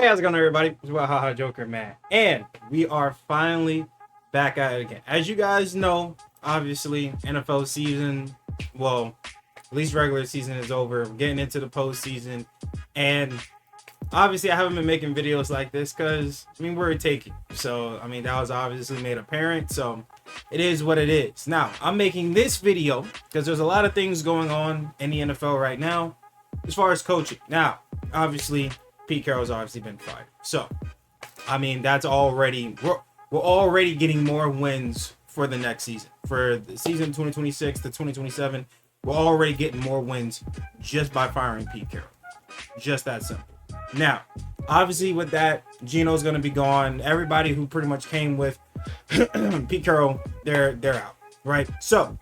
Hey, how's it going, everybody? It's Wild Haha Joker, man. And we are finally back at it again. As you guys know, obviously, NFL season, well, at least regular season is over. We're getting into the postseason. And obviously, I haven't been making videos like this because, we're taking. So, that was obviously made apparent. So, it is what it is. Now, I'm making this video because there's a lot of things going on in the NFL right now as far as coaching. Now, obviously, Pete Carroll's obviously been fired. So, that's already we're already getting more wins for the next season. For the season 2026 to 2027, we're already getting more wins just by firing Pete Carroll. Just that simple. Now, obviously with that, Gino's going to be gone. Everybody who pretty much came with Pete Carroll, they're out, right? So,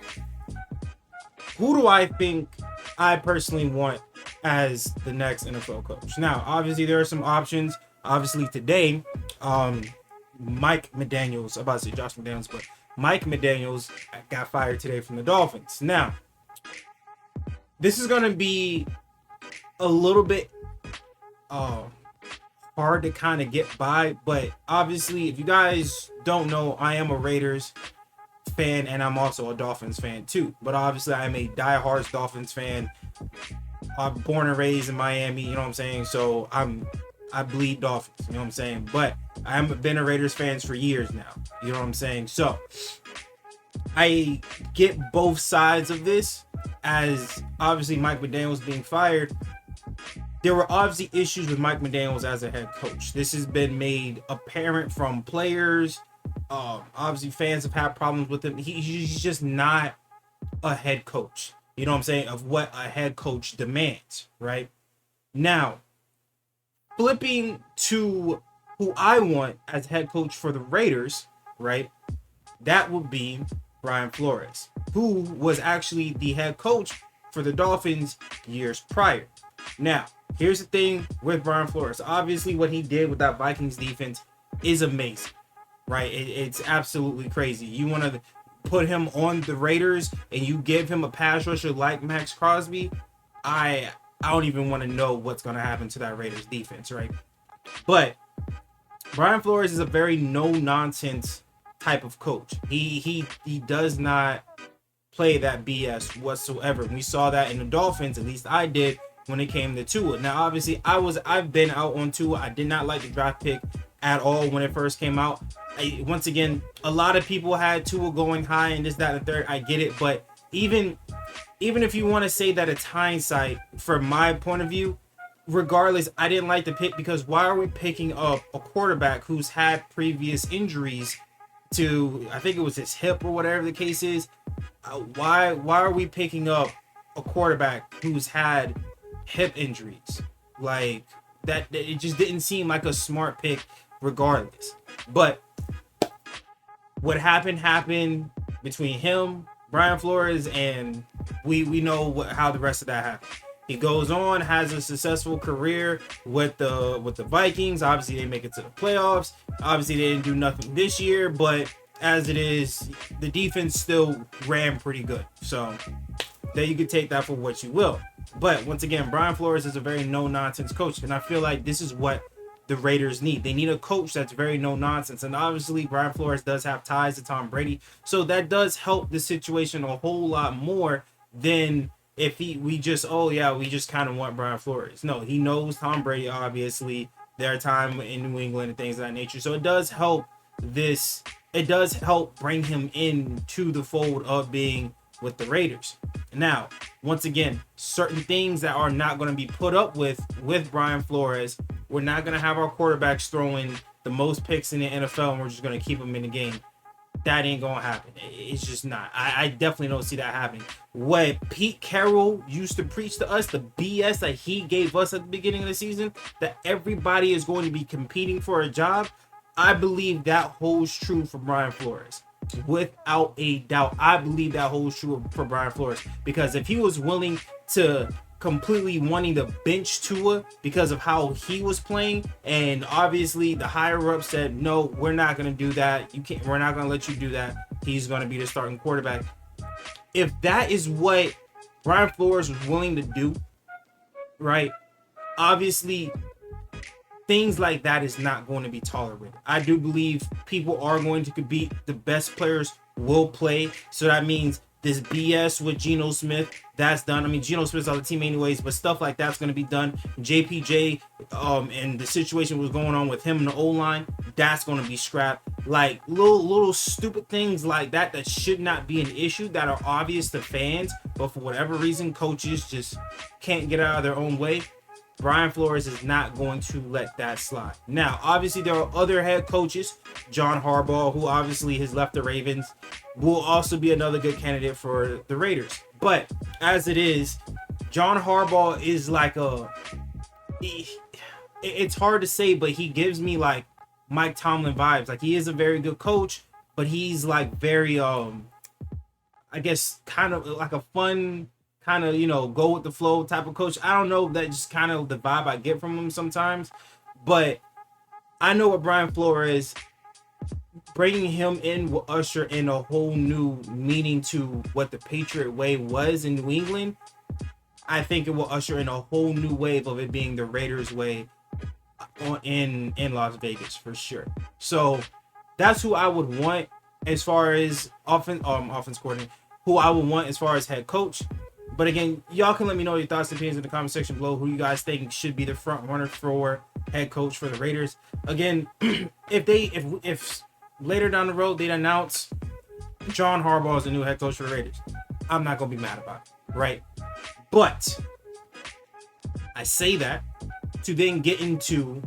who do I think I personally want as the next NFL coach? Now, obviously, there are some options. Obviously, today, Mike McDaniels, I'm about to say Josh McDaniels, but Mike McDaniels got fired today from the Dolphins. Now, this is going to be a little bit hard to kind of get by, but obviously, if you guys don't know, I am a Raiders fan and I'm also a Dolphins fan too. But obviously, I'm a diehard Dolphins fan. I'm born and raised in Miami, you know what I'm saying? So I bleed Dolphins, you know what I'm saying? But I've been a Raiders fans for years now, you know what I'm saying? So I get both sides of this, as obviously Mike McDaniels being fired. There were obviously issues with Mike McDaniels as a head coach. This has been made apparent from players. Obviously fans have had problems with him. He's just not a head coach. You know what I'm saying? Of what a head coach demands, right? Now, flipping to who I want as head coach for the Raiders, right? That would be Brian Flores, who was actually the head coach for the Dolphins years prior. Now, here's the thing with Brian Flores. Obviously, what he did with that Vikings defense is amazing, right? It's absolutely crazy. You want to put him on the Raiders and you give him a pass rusher like Max Crosby, I don't even want to know what's going to happen to that Raiders defense, right? But Brian Flores is a very no-nonsense type of coach. He does not play that BS whatsoever. We saw that in the Dolphins, at least I did, when it came to Tua. Now, obviously, I've been out on Tua. I did not like the draft pick at all when it first came out. Once again, a lot of people had Tua going high and this, that, and the third. I get it, but even if you want to say that it's hindsight, from my point of view, regardless, I didn't like the pick, because why are we picking up a quarterback who's had previous injuries to, I think it was his hip or whatever the case is? Why are we picking up a quarterback who's had hip injuries? Like that, it just didn't seem like a smart pick regardless. But what happened between him, Brian Flores, and we know how the rest of that happened. He goes on, has a successful career with the Vikings. Obviously, they make it to the playoffs. Obviously, they didn't do nothing this year, but as it is, the defense still ran pretty good. So there, you could take that for what you will. But once again, Brian Flores is a very no-nonsense coach, and I feel like this is what the Raiders need. They need a coach that's very no-nonsense, and obviously Brian Flores does have ties to Tom Brady, so that does help the situation a whole lot more than if we just kind of want Brian Flores. No, he knows Tom Brady, obviously, their time in New England and things of that nature, so it does help this. It does help bring him into the fold of being with the Raiders. Now, once again, certain things that are not going to be put up with Brian Flores. We're not going to have our quarterbacks throwing the most picks in the NFL, and we're just going to keep them in the game. That ain't going to happen. It's just not. I definitely don't see that happening. What Pete Carroll used to preach to us, the BS that he gave us at the beginning of the season, that everybody is going to be competing for a job, I believe that holds true for Brian Flores. Without a doubt, I believe that holds true for Brian Flores, because if he was willing to completely wanting to bench Tua because of how he was playing, and obviously the higher up said, no, we're not going to do that, we're not going to let you do that, he's going to be the starting quarterback. If that is what Brian Flores was willing to do, right, obviously things like that is not going to be tolerated. I do believe people are going to compete. The best players will play. So that means this BS with Geno Smith, that's done. I mean, Geno Smith's on the team anyways, but stuff like that's going to be done. JPJ, and the situation was going on with him in the O-line, that's going to be scrapped. Like little stupid things like that that should not be an issue, that are obvious to fans, but for whatever reason, coaches just can't get out of their own way. Brian Flores is not going to let that slide. Now, obviously, there are other head coaches. John Harbaugh, who obviously has left the Ravens, will also be another good candidate for the Raiders. But as it is, John Harbaugh is like it's hard to say, but he gives me like Mike Tomlin vibes. Like, he is a very good coach, but he's like very, I guess, kind of like a fun, kind of, go with the flow type of coach. I don't know, that's just kind of the vibe I get from him sometimes. But I know what Brian Flores, bringing him in will usher in a whole new meaning to what the Patriot way was in New England. I think it will usher in a whole new wave of it being the Raiders way in Las Vegas for sure. So that's who I would want as far as offense coordinator, who I would want as far as head coach. But again, y'all can let me know your thoughts and opinions in the comment section below. Who you guys think should be the front runner for head coach for the Raiders? Again, if later down the road they'd announce John Harbaugh as the new head coach for the Raiders, I'm not gonna be mad about it, right? But I say that to then get into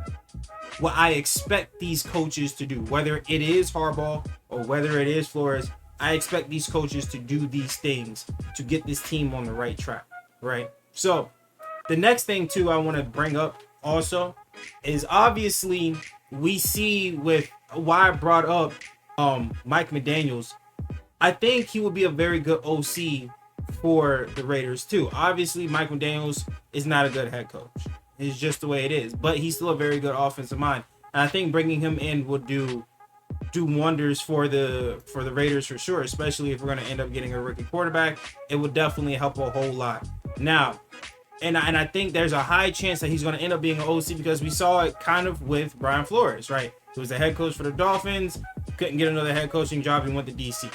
what I expect these coaches to do, whether it is Harbaugh or whether it is Flores. I expect these coaches to do these things to get this team on the right track, right? So the next thing too I want to bring up also is, obviously we see with why I brought up Mike McDaniels. I think he would be a very good OC for the Raiders too. Obviously Mike McDaniels is not a good head coach. It's just the way it is, but he's still a very good offensive mind. And I think bringing him in would do wonders for the Raiders for sure, especially if we're going to end up getting a rookie quarterback. It would definitely help a whole lot. Now, and I think there's a high chance that he's going to end up being an OC, because we saw it kind of with Brian Flores, right? He was the head coach for the Dolphins, couldn't get another head coaching job, he went to DC.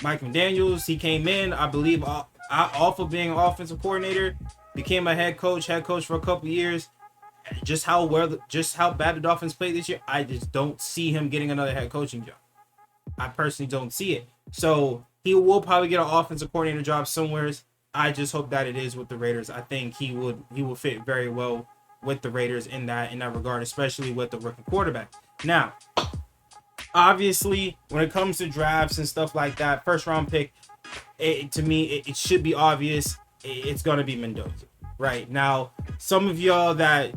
Mike McDaniels, he came in, I believe, off of being an offensive coordinator, became a head coach for a couple years. Just how bad the Dolphins played this year, I just don't see him getting another head coaching job. I personally don't see it. So he will probably get an offensive coordinator job somewhere. I just hope that it is with the Raiders. I think he will fit very well with the Raiders in that regard, especially with the rookie quarterback. Now, obviously, when it comes to drafts and stuff like that, first round pick, to me, it should be obvious. It's going to be Mendoza. Right now, some of y'all that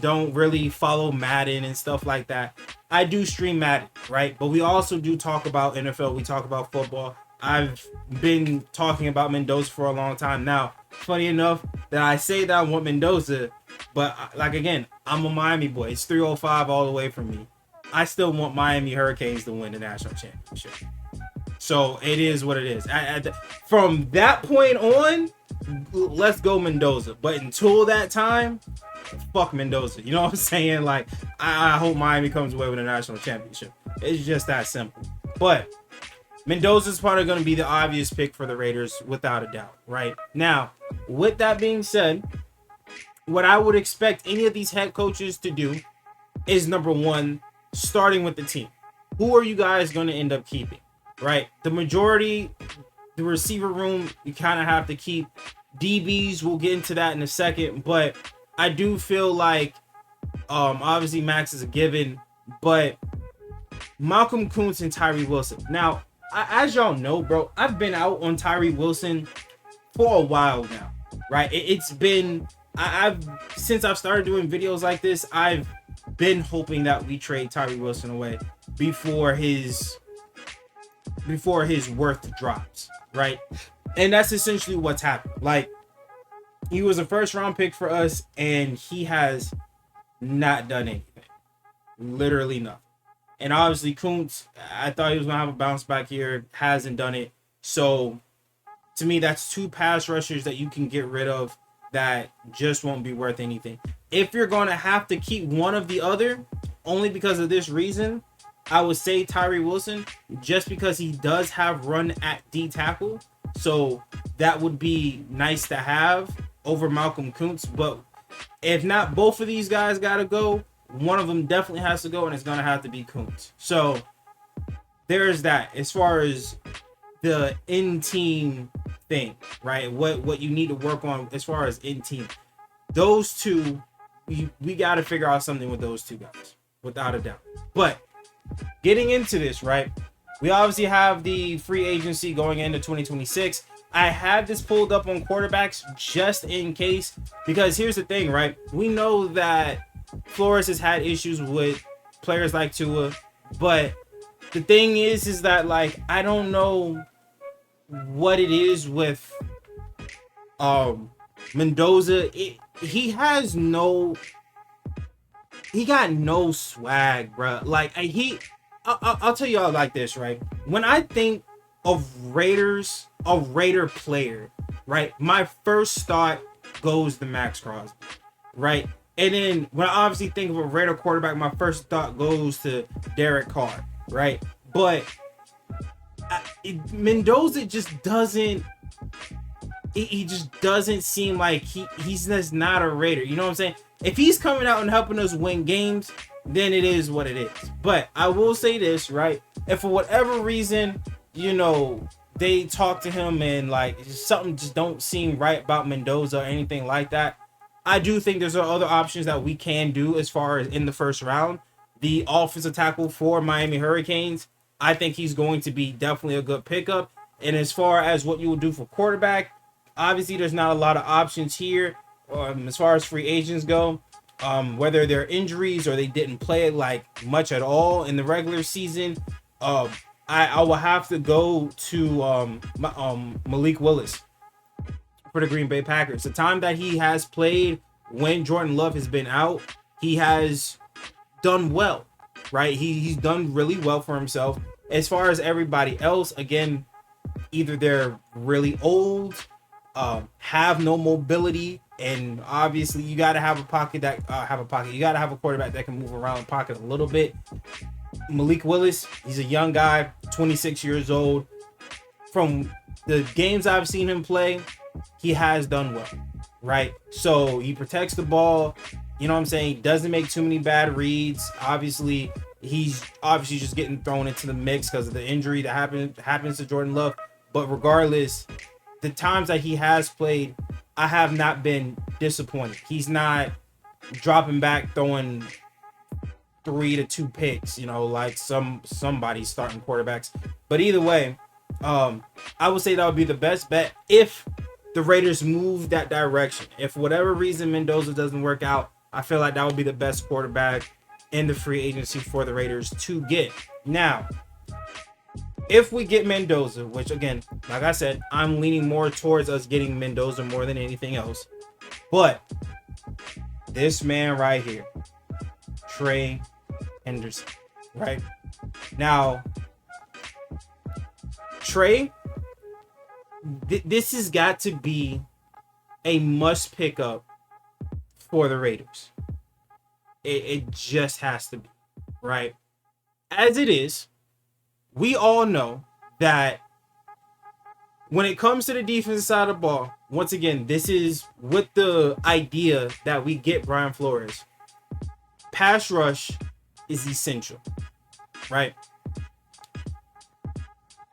don't really follow Madden and stuff like that, I do stream Madden, right? But we also do talk about NFL. We talk about football. I've been talking about Mendoza for a long time now. Funny enough that I say that I want Mendoza, but like, again, I'm a Miami boy. It's 305 all the way from me. I still want Miami Hurricanes to win the national championship. So it is what it is. From that point on, let's go Mendoza. But until that time, fuck Mendoza. You know what I'm saying? Like, I hope Miami comes away with a national championship. It's just that simple. But Mendoza's probably going to be the obvious pick for the Raiders, without a doubt, right? Now, with that being said, what I would expect any of these head coaches to do is, number one, starting with the team. Who are you guys going to end up keeping, right? The majority, the receiver room, you kind of have to keep. DBs, we'll get into that in a second, but I do feel like obviously Max is a given, but Malcolm Koonce and Tyree Wilson. Now, as y'all know, bro, I've been out on Tyree Wilson for a while now, right? It's been, since I've started doing videos like this, I've been hoping that we trade Tyree Wilson away before his worth drops, right? And that's essentially what's happened. Like, he was a first round pick for us, and he has not done anything. Literally nothing. And obviously, Koonce, I thought he was going to have a bounce back here. Hasn't done it. So, to me, that's two pass rushers that you can get rid of that just won't be worth anything. If you're going to have to keep one of the other, only because of this reason, I would say Tyree Wilson, just because he does have run at D tackle. So that would be nice to have over Malcolm Kuntz. But if not, both of these guys got to go. One of them definitely has to go, and it's going to have to be Kuntz. So there's that. As far as the in-team thing, right? What you need to work on as far as in-team. Those two, we got to figure out something with those two guys, without a doubt. But getting into this, right? We obviously have the free agency going into 2026. I have this pulled up on quarterbacks just in case, because here's the thing, right? We know that Flores has had issues with players like Tua, but the thing is that, like, I don't know what it is with Mendoza. He got no swag, bro. Like, I'll tell y'all like this, right? When I think of Raiders, a Raider player, right? My first thought goes to Max Crosby, right? And then when I obviously think of a Raider quarterback, my first thought goes to Derek Carr, right? But Mendoza just doesn't. He just doesn't seem like he's just not a Raider. You know what I'm saying? If he's coming out and helping us win games, then it is what it is. But I will say this, right? If for whatever reason, you know, they talk to him and like something just don't seem right about Mendoza or anything like that, I do think there's other options that we can do as far as in the first round. The offensive tackle for Miami Hurricanes, I think he's going to be definitely a good pickup. And as far as what you will do for quarterback, obviously there's not a lot of options here as far as free agents go. Whether they're injuries or they didn't play like much at all in the regular season, I will have to go to Malik Willis for the Green Bay Packers. The time that he has played when Jordan Love has been out, he has done well, right? He's done really well for himself. As far as everybody else, again, either they're really old, have no mobility, and obviously you got to have a pocket that you got to have a quarterback that can move around the pocket a little bit. Malik Willis, he's a young guy, 26 years old. From the games I've seen him play, he has done well, right? So he protects the ball, you know what I'm saying? He doesn't make too many bad reads. Obviously, he's just getting thrown into the mix because of the injury that happens to Jordan Love. But regardless, the times that he has played, I have not been disappointed. He's not dropping back, throwing 3 to 2 picks, you know, like somebody's starting quarterbacks. But either way, I would say that would be the best bet if the Raiders move that direction. If for whatever reason Mendoza doesn't work out, I feel like that would be the best quarterback in the free agency for the Raiders to get. Now, if we get Mendoza, which again, like I said, I'm leaning more towards us getting Mendoza more than anything else. But this man right here, Trey Henderson, right? Now, Trey, this has got to be a must pick up for the Raiders. It just has to be, right? As it is, we all know that when it comes to the defensive side of the ball, once again, this is with the idea that we get Brian Flores. Pass rush is essential, right?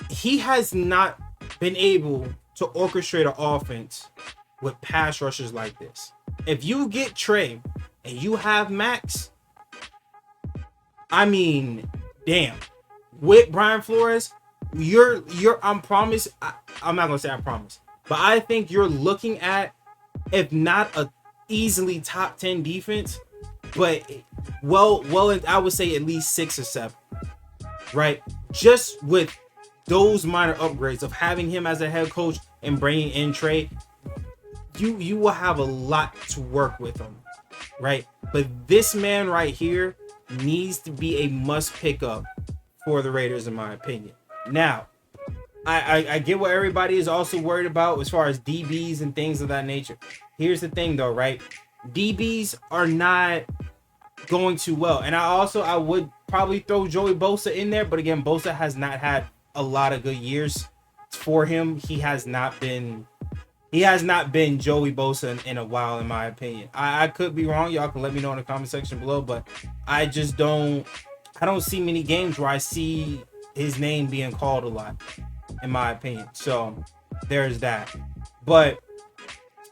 He has not been able to orchestrate an offense with pass rushers like this. If you get Trey and you have Max, I mean, damn. With Brian Flores, I'm not gonna say I promise, but I think you're looking at, if not a easily top 10 defense, but well, I would say at least 6 or 7, right? Just with those minor upgrades of having him as a head coach and bringing in Trey, you will have a lot to work with him, right? But this man right here needs to be a must pick up for the Raiders, in my opinion. Now, I get what everybody is also worried about as far as DBs and things of that nature. Here's the thing though, right? DBs are not going too well. And I would probably throw Joey Bosa in there, but again, Bosa has not had a lot of good years for him. He has not been Joey Bosa in a while, in my opinion. I could be wrong. Y'all can let me know in the comment section below, but I just don't see many games where I see his name being called a lot, in my opinion. So there's that. But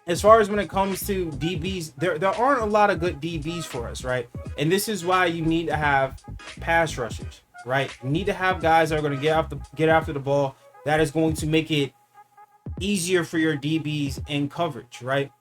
as far as when it comes to DBs, there aren't a lot of good DBs for us, right? And this is why you need to have pass rushers, right? You need to have guys that are going to get after the ball. That is going to make it easier for your DBs in coverage, right?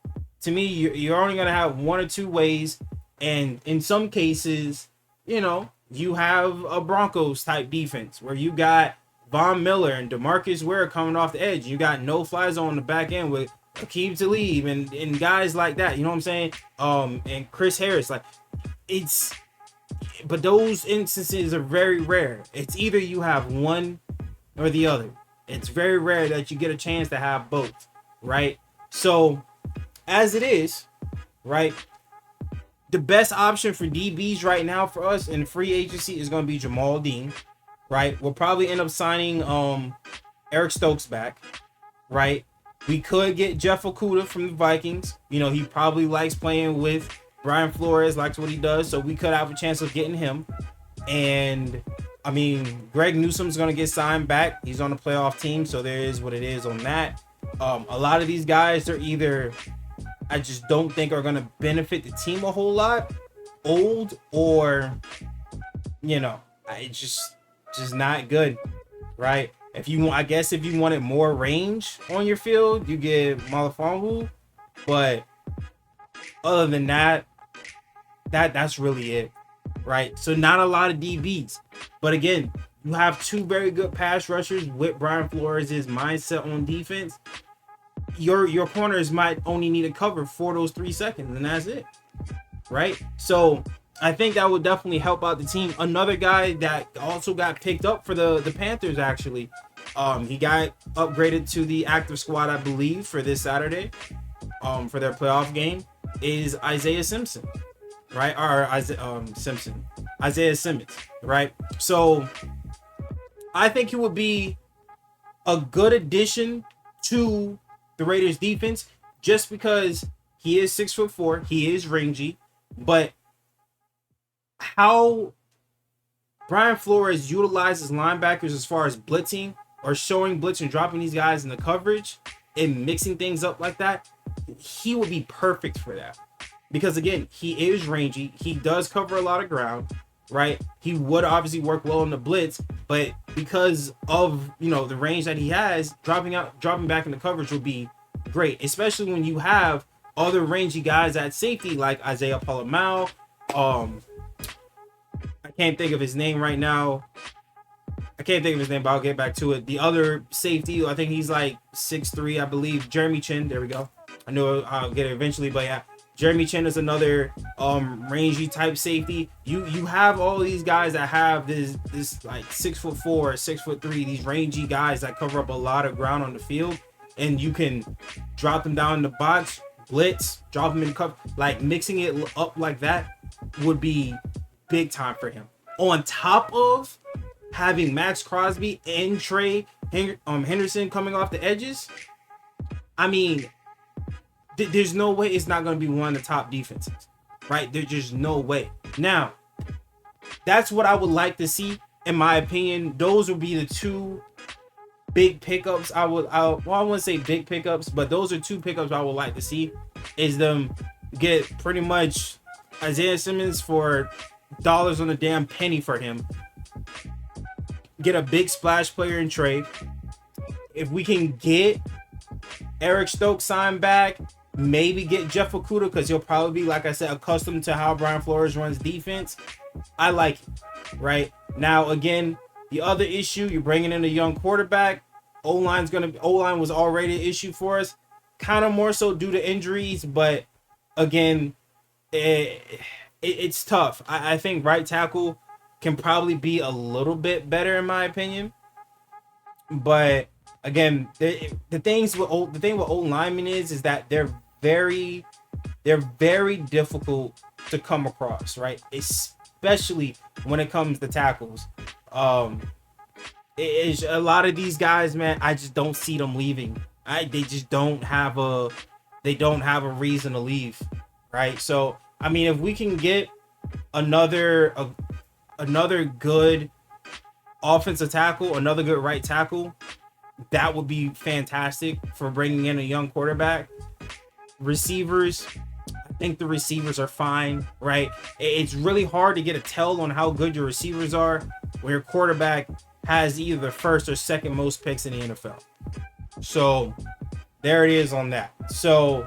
To me, you're only going to have one or two ways, and in some cases, you have a Broncos type defense where you got Von Miller and DeMarcus Ware coming off the edge. You got no fly zone on the back end with Akeem Talib and guys like that. You know what I'm saying? And Chris Harris. But those instances are very rare. It's either you have one or the other. It's very rare that you get a chance to have both, right? So, as it is, right, the best option for DBs right now for us in free agency is going to be Jamal Dean, right? We'll probably end up signing Eric Stokes back, right? We could get Jeff Okudah from the Vikings. He probably likes playing with Brian Flores, likes what he does, so we could have a chance of getting him. And I mean, Greg Newsome's going to get signed back. He's on the playoff team, so there is what it is on that. A lot of these guys are either, I just don't think are going to benefit the team a whole lot, old, or, it's just not good, right? If you wanted more range on your field, you get Malifonwu, but other than that, that's really it, right? So not a lot of DBs, but again, you have two very good pass rushers with Brian Flores' mindset on defense. Your corners might only need to cover for those 3 seconds, and that's it, right? So I think that would definitely help out the team. Another guy that also got picked up for the Panthers, actually, he got upgraded to the active squad, I believe, for this Saturday, for their playoff game, is Isaiah Simpson, right? Or Isaiah Simmons, right? So I think he would be a good addition to the Raiders defense, just because he is 6'4", he is rangy, but how Brian Flores utilizes linebackers as far as blitzing or showing blitz and dropping these guys in the coverage and mixing things up like that, he would be perfect for that. Because again, he is rangy. He does cover a lot of ground, right? He would obviously work well in the blitz, but because of, the range that he has, dropping back in the coverage would be great, especially when you have other rangy guys at safety like Isaiah Pola-Mao. I can't think of his name right now. But I'll get back to it. The other safety, I think he's like 6'3", I believe. Jeremy Chin. There we go. I know I'll get it eventually, but yeah. Jeremy Chin is another rangy type safety. You have all these guys that have this like 6'4", 6'3", these rangy guys that cover up a lot of ground on the field, and you can drop them down in the box, blitz, drop them in the cup. Like mixing it up like that would be big time for him. On top of having Max Crosby and Trey Henderson coming off the edges, I mean, there's no way it's not going to be one of the top defenses, right? There's just no way. Now, that's what I would like to see, in my opinion. Those would be the two big pickups. I wouldn't say big pickups, but those are two pickups I would like to see, is them get pretty much Isaiah Simmons for dollars on a damn penny for him. Get a big splash player in trade. If we can get Eric Stokes signed back, maybe get Jeff Okudah, because he'll probably be, like I said, accustomed to how Brian Flores runs defense. I like it, right? Now, again, the other issue, you're bringing in a young quarterback. O-line was already an issue for us, kind of more so due to injuries, but again, it's tough. I think right tackle can probably be a little bit better, in my opinion, but again, the thing with old linemen is that they're very difficult to come across, right? Especially when it comes to tackles. It is a lot of these guys, man. I just don't see them leaving. They just don't have a reason to leave, right? So I mean, if we can get another good offensive tackle, another good right tackle, that would be fantastic for bringing in a young quarterback. Receivers, I think the receivers are fine, right? It's really hard to get a tell on how good your receivers are when your quarterback has either the first or second most picks in the NFL. So there it is on that. So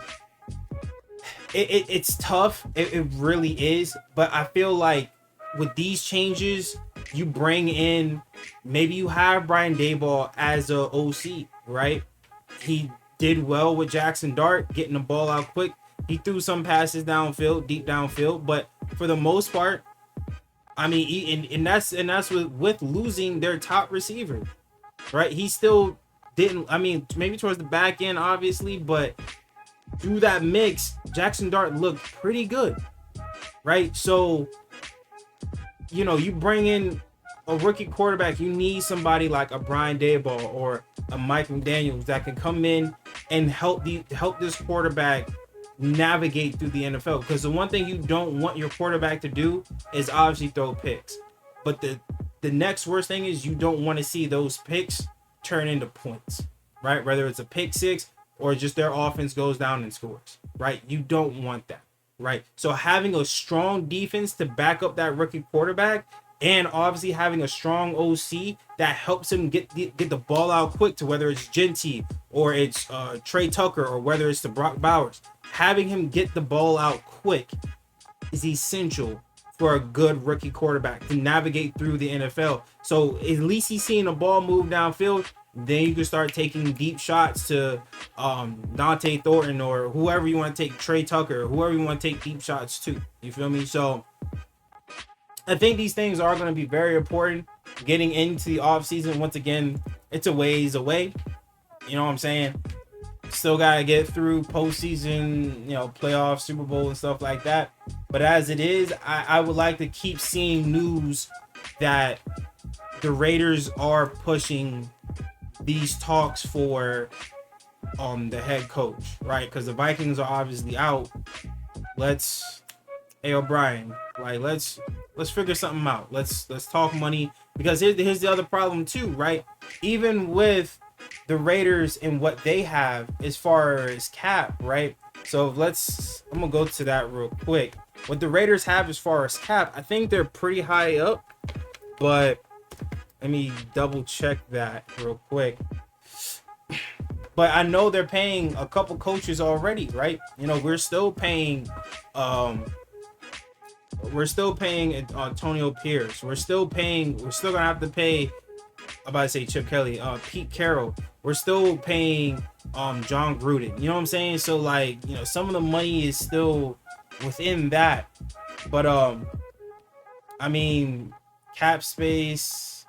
it's tough. It really is. But I feel like with these changes, you bring in, maybe you have Brian Daboll as a OC, right? He did well with Jackson Dart, getting the ball out quick. He threw some passes downfield, deep downfield, but for the most part, I mean, and that's with losing their top receiver, right? He still didn't. I mean, maybe towards the back end, obviously, but through that mix, Jackson Dart looked pretty good, right? So, you know, you bring in a rookie quarterback, you need somebody like a Brian Daboll or a Mike McDaniels that can come in and help this quarterback navigate through the NFL. Because the one thing you don't want your quarterback to do is obviously throw picks. But the next worst thing is you don't want to see those picks turn into points, right? Whether it's a pick six or just their offense goes down and scores, right? You don't want that, right? So having a strong defense to back up that rookie quarterback, and obviously having a strong OC that helps him get the ball out quick, to whether it's Genty or it's Trey Tucker or whether it's the Brock Bowers, having him get the ball out quick is essential for a good rookie quarterback to navigate through the NFL. So at least he's seeing the ball move downfield. Then you can start taking deep shots to Dante Thornton or whoever you want to take, Trey Tucker, or whoever you want to take deep shots to. You feel me? So I think these things are going to be very important getting into the offseason. Once again, it's a ways away. You know what I'm saying? Still got to get through postseason, you know, playoffs, Super Bowl and stuff like that. But as it is, I would like to keep seeing news that the Raiders are pushing these talks for the head coach, right? Because the Vikings are obviously out. Hey O'Brien, like let's figure something out. Let's talk money, because here's the other problem too, right? Even with the Raiders and what they have as far as cap, right? So I'm gonna go to that real quick. What the Raiders have as far as cap, I think they're pretty high up, but let me double check that real quick. But I know they're paying a couple coaches already, right? You know, we're still paying Antonio Pierce. We're still gonna have to pay, I'm about to say Chip Kelly, Pete Carroll. We're still paying John Gruden. You know what I'm saying? So like, you know, some of the money is still within that. But I mean, cap space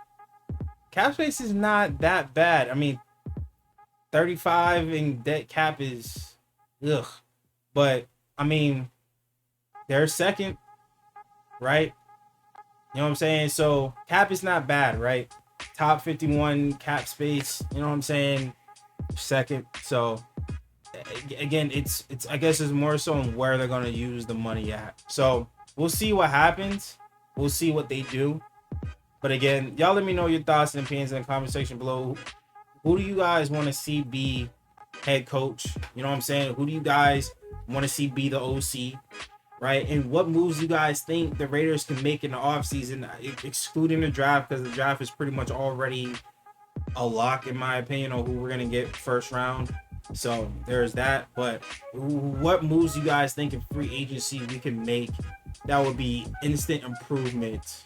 is not that bad. I mean, 35 in debt cap is ugh. But I mean, they're second, right? You know what I'm saying? So cap is not bad, right? Top 51 cap space, you know what I'm saying? Second. So again, it's I guess it's more so on where they're gonna use the money at. So we'll see what happens. We'll see what they do. But again, y'all let me know your thoughts and opinions in the comment section below. Who do you guys want to see be head coach? You know what I'm saying? Who do you guys want to see be the OC? Right? And what moves you guys think the Raiders can make in the offseason, excluding the draft, because the draft is pretty much already a lock, in my opinion, on who we're going to get first round. So there's that. But what moves you guys think in free agency we can make that would be instant improvement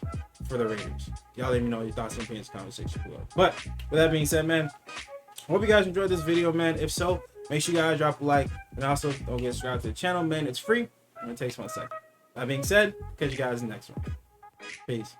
for the Raiders? Y'all let me know your thoughts and opinions in the comment section below. But with that being said, man, I hope you guys enjoyed this video, man. If so, make sure you guys drop a like, and also don't get subscribed to the channel, man. It's free and it takes 1 second. That being said, catch you guys in the next one. Peace.